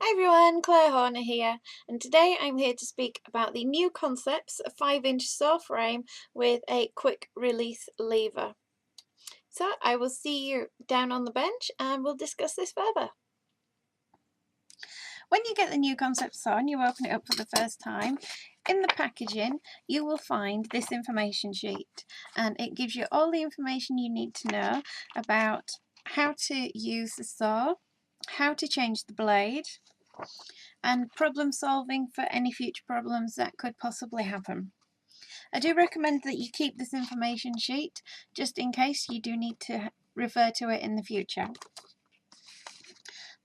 Hi everyone, Claire Horner here, and today I'm here to speak about the new concepts of 5-inch saw frame with a quick release lever. So I will see you down on the bench and we'll discuss this further. When you get the new concept saw and you open it up for the first time, in the packaging you will find this information sheet, and it gives you all the information you need to know about how to use the saw, how to change the blade, and problem solving for any future problems that could possibly happen. I do recommend that you keep this information sheet just in case you do need to refer to it in the future.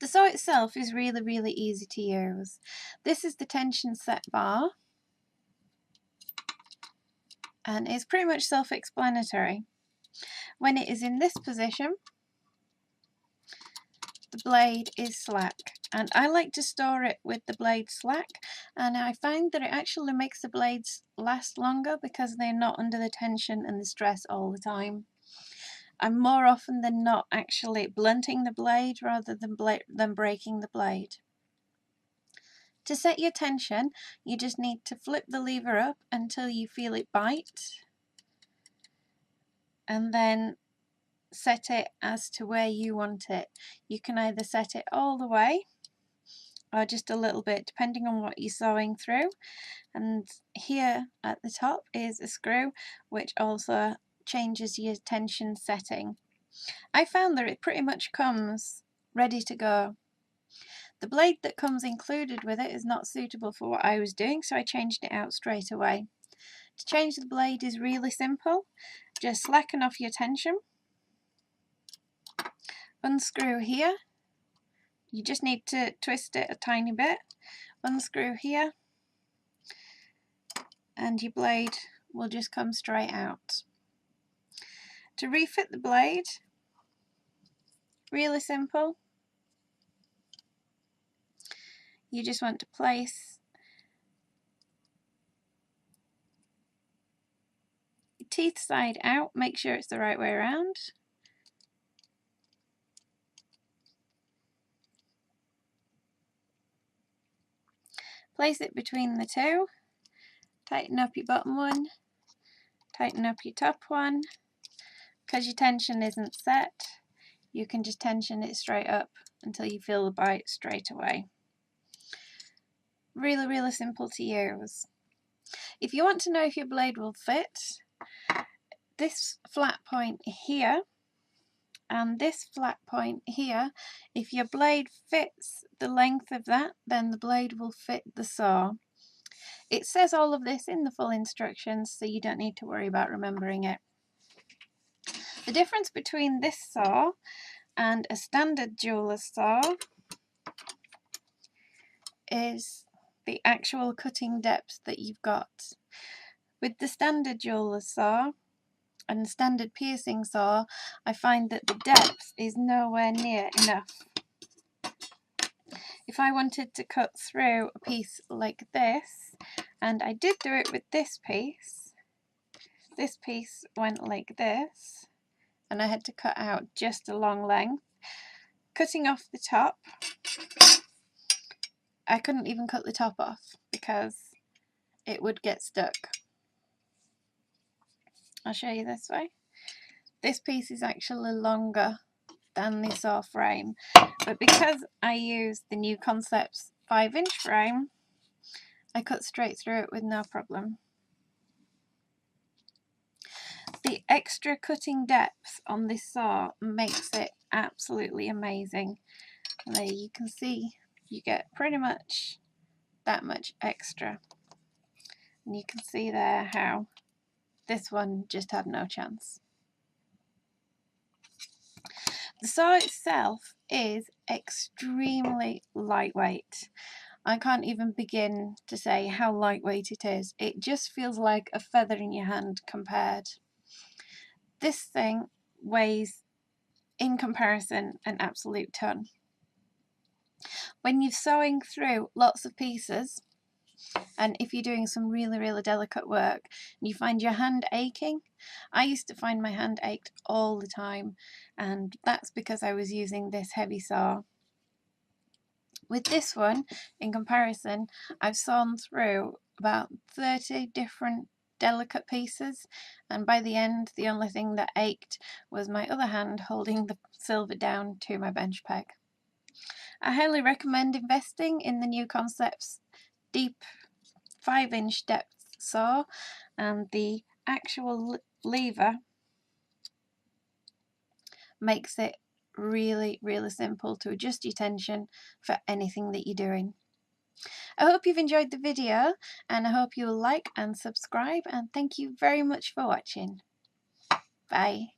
The saw itself is really easy to use. This is the tension set bar, and it's pretty much self-explanatory. When it is in this position, the blade is slack, and I like to store it with the blade slack, and I find that it actually makes the blades last longer because they're not under the tension and the stress all the time. I'm more often than not actually blunting the blade rather than breaking the blade. To set your tension, you just need to flip the lever up until you feel it bite, and then set it as to where you want it. You can either set it all the way or just a little bit, depending on what you're sewing through. And here at the top is a screw which also changes your tension setting. I found that it pretty much comes ready to go. The blade that comes included with it is not suitable for what I was doing, so I changed it out straight away. To change the blade is really simple. Just slacken off your tension, unscrew here. You just need to twist it a tiny bit, unscrew here, and your blade will just come straight out. To refit the blade, really simple. You just want to place your teeth side out, make sure it's the right way around. Place it between the two, tighten up your bottom one, tighten up your top one. Because your tension isn't set, you can just tension it straight up until you feel the bite straight away. Really simple to use. If you want to know if your blade will fit, this flat point here and this flat point here, if your blade fits the length of that, then the blade will fit the saw. It says all of this in the full instructions, so you don't need to worry about remembering it. The difference between this saw and a standard jeweler's saw is the actual cutting depth that you've got. With the standard jeweler's saw and standard piercing saw, I find that the depth is nowhere near enough. If I wanted to cut through a piece like this, and I did do it with this piece went like this, and I had to cut out just a long length. Cutting off the top, I couldn't even cut the top off because it would get stuck. I'll show you this way. This piece is actually longer than the saw frame, but because I used the new Concepts 5-inch frame, I cut straight through it with no problem. The extra cutting depth on this saw makes it absolutely amazing. And there you can see you get pretty much that much extra, and you can see there how this one just had no chance. The saw itself is extremely lightweight. I can't even begin to say how lightweight it is. It just feels like a feather in your hand compared. This thing weighs, in comparison, an absolute ton. When you're sewing through lots of pieces, and if you're doing some really delicate work and you find your hand aching, I used to find my hand ached all the time, and that's because I was using this heavy saw. With this one, in comparison, I've sawn through about 30 different delicate pieces, and by the end the only thing that ached was my other hand holding the silver down to my bench peg. I highly recommend investing in the new Concepts deep 5-inch depth saw, and the actual lever makes it really simple to adjust your tension for anything that you're doing. I hope you've enjoyed the video, and I hope you will like and subscribe, and thank you very much for watching. Bye.